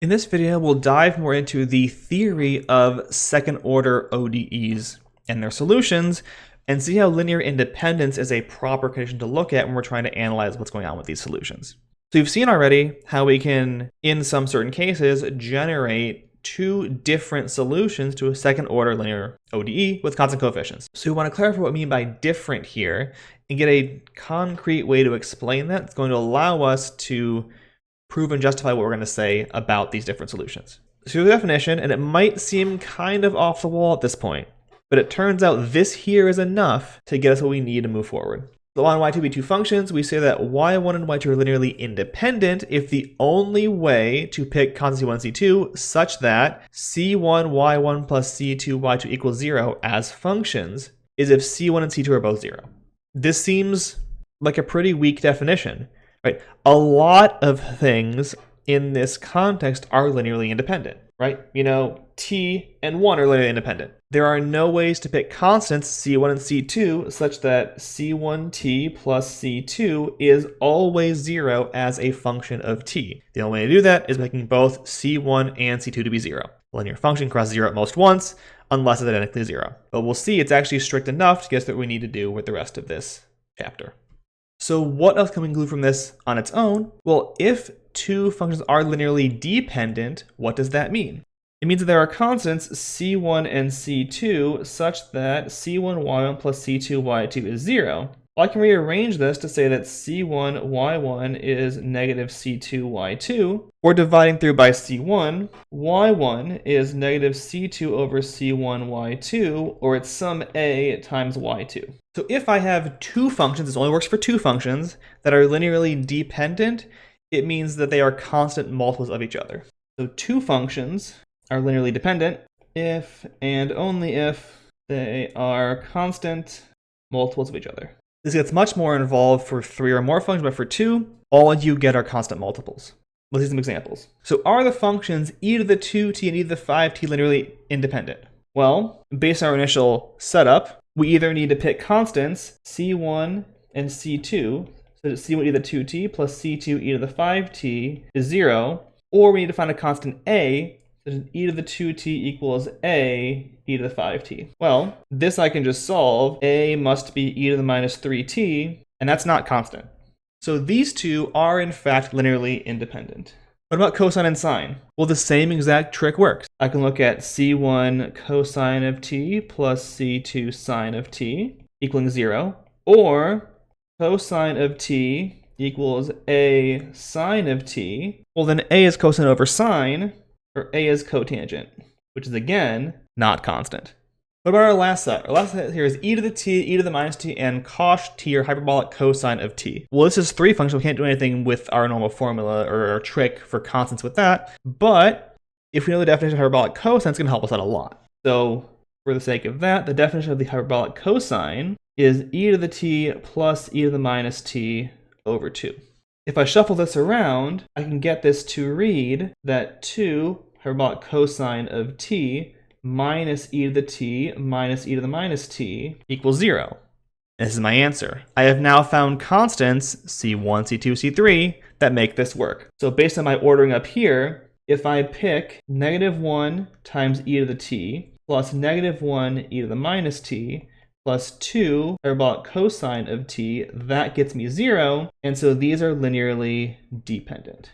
In this video, we'll dive more into the theory of second-order ODEs and their solutions, and see how linear independence is a proper condition to look at when we're trying to analyze what's going on with these solutions. So you've seen already how we can, in some certain cases, generate two different solutions to a second-order linear ODE with constant coefficients. So we want to clarify what we mean by different here and get a concrete way to explain that. It's going to allow us to prove and justify what we're going to say about these different solutions. So the definition, and it might seem kind of off the wall at this point, but it turns out this here is enough to get us what we need to move forward. So on y2 be two functions, we say that y1 and y2 are linearly independent if the only way to pick constant c1 c2 such that c1 y1 plus c2 y2 equals 0 as functions is if c1 and c2 are both 0. This seems like a pretty weak definition. Right? A lot of things in this context are linearly independent, right? You know, t and 1 are linearly independent. There are no ways to pick constants c1 and c2 such that c1t plus c2 is always 0 as a function of t. The only way to do that is making both c1 and c2 to be 0. A linear function crosses 0 at most once, unless it's identically 0. But we'll see it's actually strict enough to get us what we need to do with the rest of this chapter. So what else can we conclude from this on its own? Well, if two functions are linearly dependent, what does that mean? It means that there are constants c1 and c2 such that c1y1 plus c2y2 is 0. Well, I can rearrange this to say that c1y1 is negative c2y2, or dividing through by c1, y1 is negative c2 over c1y2, or it's sum a times y2. So if I have two functions, this only works for two functions, that are linearly dependent, it means that they are constant multiples of each other. So two functions are linearly dependent if and only if they are constant multiples of each other. This gets much more involved for three or more functions, but for two, all you get are constant multiples. Let's see some examples. So are the functions e to the 2t and e to the 5t linearly independent? Well, based on our initial setup, we either need to pick constants c1 and c2, so that c1 e to the 2t plus c2 e to the 5t is 0, or we need to find a constant a, so that e to the 2t equals a e to the 5t. Well, this I can just solve. A must be e to the minus 3t, and that's not constant. So these two are in fact linearly independent. What about cosine and sine? Well, the same exact trick works. I can look at c1 cosine of t plus c2 sine of t equaling 0, or cosine of t equals a sine of t. Well, then a is cosine over sine, or a is cotangent, which is again not constant. What about our last set? Our last set here is e to the t, e to the minus t, and cosh t, or hyperbolic cosine of t. Well, this is three functions. We can't do anything with our normal formula or our trick for constants with that. But if we know the definition of hyperbolic cosine, it's going to help us out a lot. So for the sake of that, the definition of the hyperbolic cosine is e to the t plus e to the minus t over 2. If I shuffle this around, I can get this to read that 2 hyperbolic cosine of t minus e to the t minus e to the minus t equals 0. This is my answer. I have now found constants c1, c2, c3 that make this work. So based on my ordering up here, if I pick negative 1 times e to the t plus negative 1 e to the minus t plus 2 hyperbolic cosine of t, that gets me 0. And so these are linearly dependent.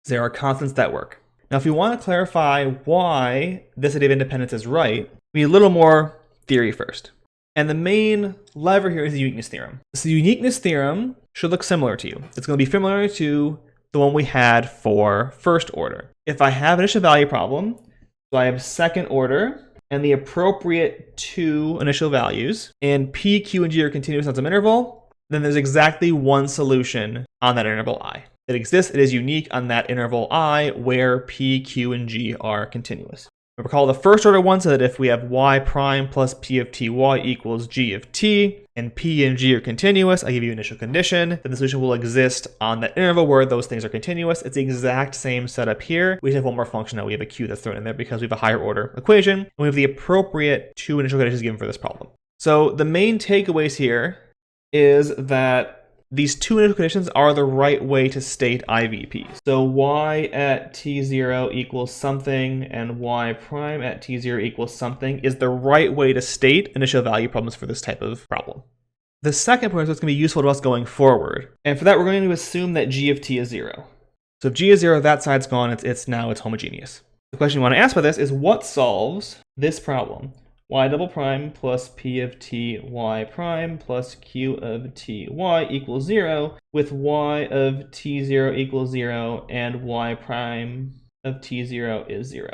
There are constants that work. Now, if we want to clarify why this idea of independence is right, we need a little more theory first. And the main lever here is the uniqueness theorem. So the uniqueness theorem should look similar to you. It's going to be similar to the one we had for first order. If I have an initial value problem, so I have second order, and the appropriate two initial values, and p, q, and g are continuous on some interval, then there's exactly one solution on that interval I. It exists, it is unique on that interval I where p, q, and g are continuous. Recall the first order one so that if we have y prime plus p of ty equals g of t, and p and g are continuous, I give you initial condition, then the solution will exist on that interval where those things are continuous. It's the exact same setup here. We just have one more function now. We have a q that's thrown in there because we have a higher order equation, and we have the appropriate two initial conditions given for this problem. So the main takeaways here is that these two initial conditions are the right way to state IVPs. So y at t0 equals something and y prime at t0 equals something is the right way to state initial value problems for this type of problem. The second point is what's going to be useful to us going forward. And for that, we're going to assume that g of t is 0. So if g is 0, that side's gone, it's homogeneous. The question you want to ask by this is what solves this problem? Y double prime plus p of t y prime plus q of t y equals 0 with y of t0 equals 0 and y prime of t0 is 0.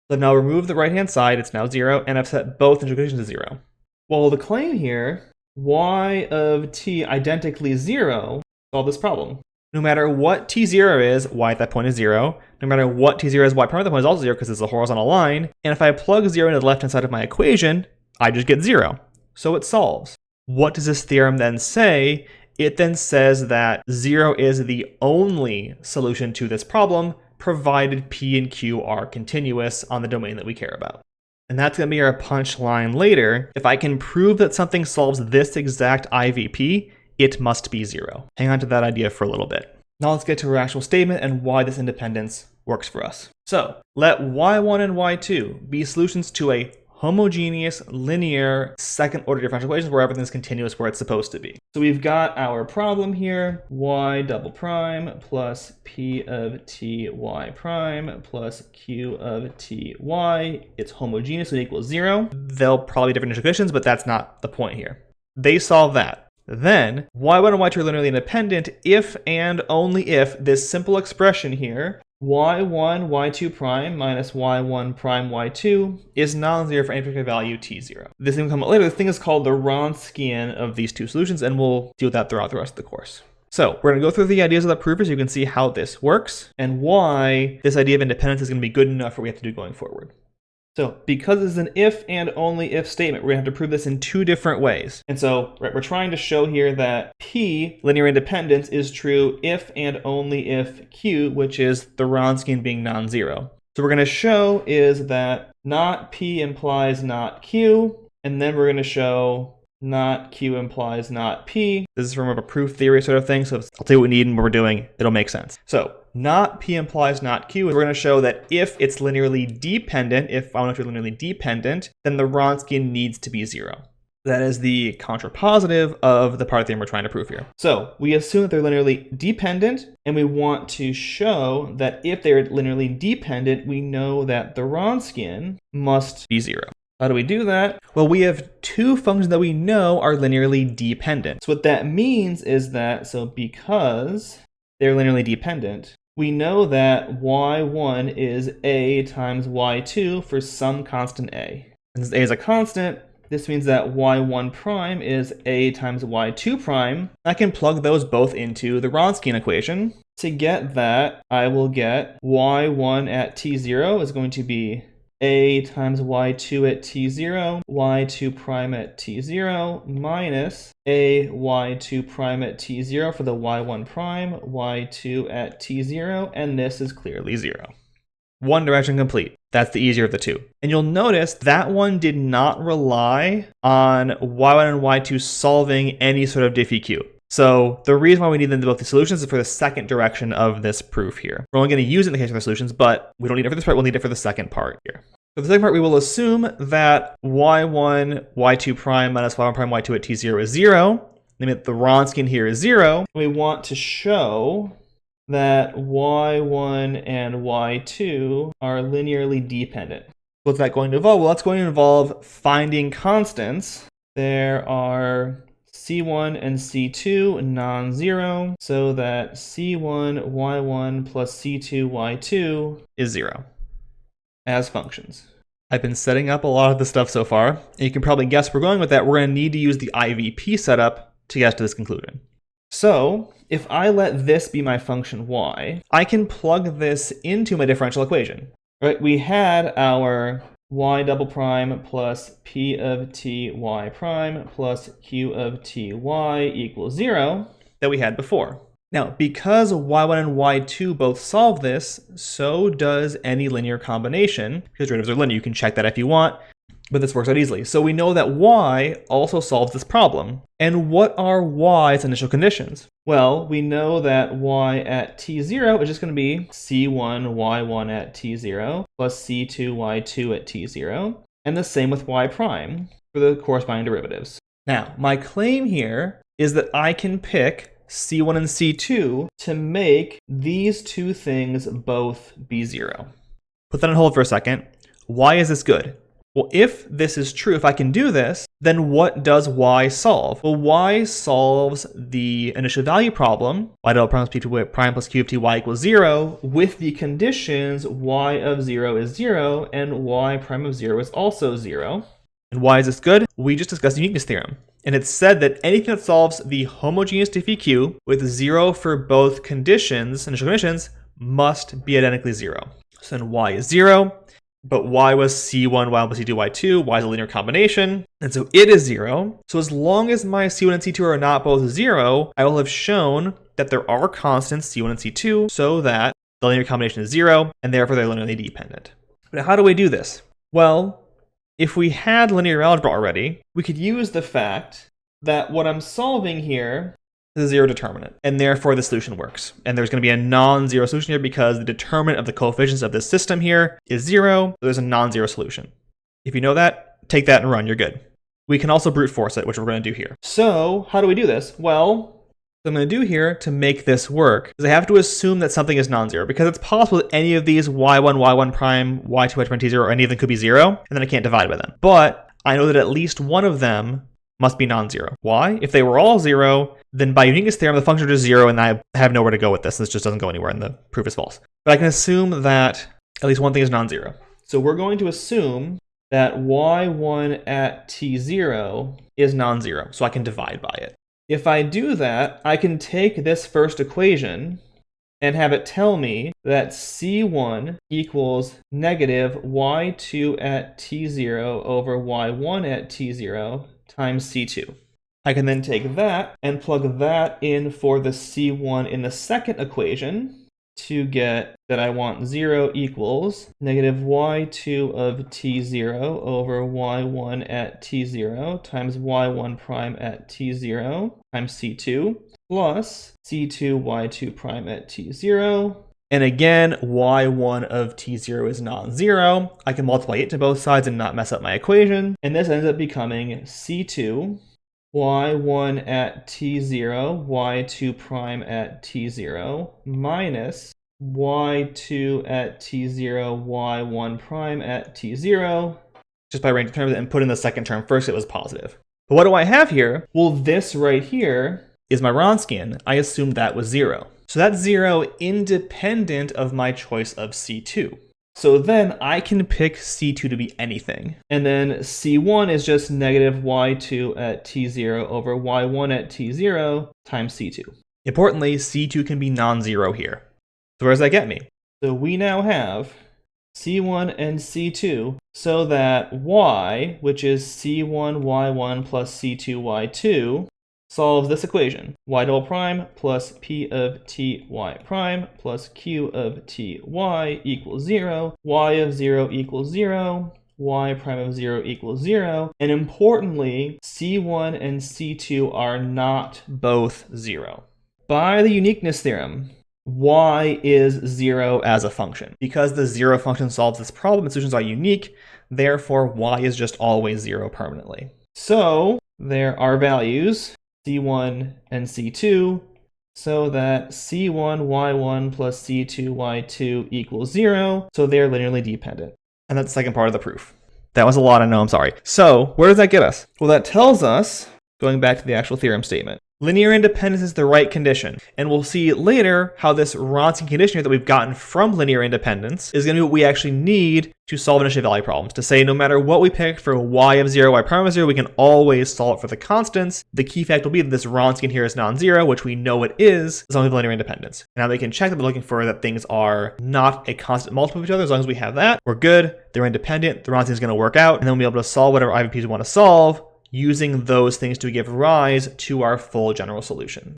So I've now removed the right-hand side, it's now 0, and I've set both initial conditions to 0. Well, the claim here, y of t identically 0, solve this problem. No matter what t0 is, y at that point is 0. No matter what t0 is, y prime at that point is also 0 because it's a horizontal line. And if I plug 0 into the left-hand side of my equation, I just get 0. So it solves. What does this theorem then say? It then says that 0 is the only solution to this problem, provided p and q are continuous on the domain that we care about. And that's going to be our punchline later. If I can prove that something solves this exact IVP, it must be 0. Hang on to that idea for a little bit. Now let's get to our actual statement and why this independence works for us. So let y1 and y2 be solutions to a homogeneous, linear, second order differential equations where everything's continuous where it's supposed to be. So we've got our problem here, y double prime plus p of t y prime plus q of t y. It's homogeneous, so it equals 0. They'll probably be different initial conditions, but that's not the point here. They solve that. Then, y1 and y2 are linearly independent if and only if this simple expression here, y1 y2 prime minus y1 prime y2 is non-zero for any particular value t0. This thing will come up later. This thing is called the Wronskian of these two solutions, and we'll deal with that throughout the rest of the course. So we're going to go through the ideas of the proof so you can see how this works and why this idea of independence is going to be good enough for what we have to do going forward. So because it's an if and only if statement, we're going to have to prove this in two different ways. And so we're trying to show here that P, linear independence, is true if and only if Q, which is the Wronskian being non-zero. So we're going to show is that not P implies not Q, and then we're going to show not Q implies not P. This is from a proof theory sort of thing, so I'll tell you what we need and what we're doing. It'll make sense. So not P implies not Q. We're going to show that if it's linearly dependent, if I want to be linearly dependent, then the Wronskian needs to be 0. That is the contrapositive of the part of the theorem we're trying to prove here. So we assume that they're linearly dependent, and we want to show that if they're linearly dependent, we know that the Wronskian must be 0. How do we do that? Well, we have two functions that we know are linearly dependent. So what that means is that, so because they're linearly dependent, we know that y1 is a times y2 for some constant a. And since a is a constant, this means that y1 prime is a times y2 prime. I can plug those both into the Wronskian equation. To get that, I will get y1 at t0 is going to be a times y2 at t0, y2 prime at t0, minus a y2 prime at t0 for the y1 prime, y2 at t0, and this is clearly 0. One direction complete. That's the easier of the two. And you'll notice that one did not rely on y1 and y2 solving any sort of diffie-q. So the reason why we need them to both the solutions is for the second direction of this proof here. We're only going to use it in the case of the solutions, but we don't need it for this part. We'll need it for the second part here. For the second part, we will assume that y1, y2 prime minus y1 prime, y2 at t0 is 0. Limit the Wronskian here is 0. We want to show that y1 and y2 are linearly dependent. What's that going to involve? Well, that's going to involve finding constants. There are C1 and C2 non-zero, so that C1 y1 plus C2 y2 is 0 as functions. I've been setting up a lot of the stuff so far, and you can probably guess where we're going with that. We're going to need to use the IVP setup to get to this conclusion. So if I let this be my function y, I can plug this into my differential equation. Right? We had our y double prime plus p of t y prime plus q of t y equals 0 that we had before. Now, because y1 and y2 both solve this, so does any linear combination, because derivatives are linear. You can check that if you want. But this works out easily. So we know that y also solves this problem. And what are y's initial conditions? Well, we know that y at t0 is just going to be c1 y1 at t0 plus c2 y2 at t0. And the same with y prime for the corresponding derivatives. Now, my claim here is that I can pick c1 and c2 to make these two things both be 0. Put that on hold for a second. Why is this good? Well, if this is true, if I can do this, then what does y solve? Well, y solves the initial value problem, y del prime plus p prime plus q of t y equals 0, with the conditions y of 0 is 0 and y prime of 0 is also 0. And why is this good? We just discussed the uniqueness theorem. And it said that anything that solves the homogeneous diffie q with 0 for both conditions, initial conditions, must be identically 0. So then y is 0. But y was c1, y plus c2, y2, y is a linear combination, and so it is 0. So as long as my c1 and c2 are not both 0, I will have shown that there are constants c1 and c2 so that the linear combination is 0, and therefore they're linearly dependent. But how do we do this? Well, if we had linear algebra already, we could use the fact that what I'm solving here is a 0 determinant, and therefore the solution works. And there's going to be a non-zero solution here because the determinant of the coefficients of this system here is 0, so there's a non-zero solution. If you know that, take that and run, you're good. We can also brute force it, which we're going to do here. So how do we do this? Well, what I'm going to do here to make this work is I have to assume that something is non-zero, because it's possible that any of these y1, y1 prime, y2, y prime, t0, or any of them could be 0, and then I can't divide by them. But I know that at least one of them must be non-zero. Why? If they were all 0, then by uniqueness theorem, the function is just 0, and I have nowhere to go with this. This just doesn't go anywhere, and the proof is false. But I can assume that at least one thing is non-zero. So we're going to assume that y1 at t0 is non-zero, so I can divide by it. If I do that, I can take this first equation and have it tell me that c1 equals negative y2 at t0 over y1 at t0 times c2. I can then take that and plug that in for the c1 in the second equation to get that I want 0 equals negative y2 of t0 over y1 at t0 times y1 prime at t0 times c2 plus c2 y2 prime at t0. And again, y1 of t0 is non-zero. I can multiply it to both sides and not mess up my equation. And this ends up becoming c2 y1 at t0, y2 prime at t0, minus y2 at t0, y1 prime at t0. Just by arranging terms and put in the second term first, it was positive. But what do I have here? Well, this right here is my Wronskian. I assumed that was 0. So that's 0 independent of my choice of c2. So then I can pick c2 to be anything. And then c1 is just negative y2 at t0 over y1 at t0 times c2. Importantly, c2 can be non-zero here. So where does that get me? So we now have c1 and c2 so that y, which is c1 y1 plus c2 y2, solves this equation. Y double prime plus p of t y prime plus q of t y equals 0. Y of 0 equals 0. Y prime of 0 equals 0. And importantly, c1 and c2 are not both 0. By the uniqueness theorem, y is 0 as a function. Because the 0 function solves this problem and solutions are unique, therefore y is just always 0 permanently. So there are values c1 and c2, so that c1 y1 plus c2 y2 equals 0, so they're linearly dependent. And that's the second part of the proof. That was a lot, I know, I'm sorry. So where does that get us? Well, that tells us, going back to the actual theorem statement, linear independence is the right condition. And we'll see later how this Wronskian condition here that we've gotten from linear independence is going to be what we actually need to solve initial value problems. To say no matter what we pick for y of 0, y prime of 0, we can always solve it for the constants. The key fact will be that this Wronskian here is non-zero, which we know it is, as long as we have linear independence. Now they can check that we're looking for that things are not a constant multiple of each other. As long as we have that, we're good. They're independent. The Wronskian is going to work out, and then we'll be able to solve whatever IVPs we want to solve, using those things to give rise to our full general solution.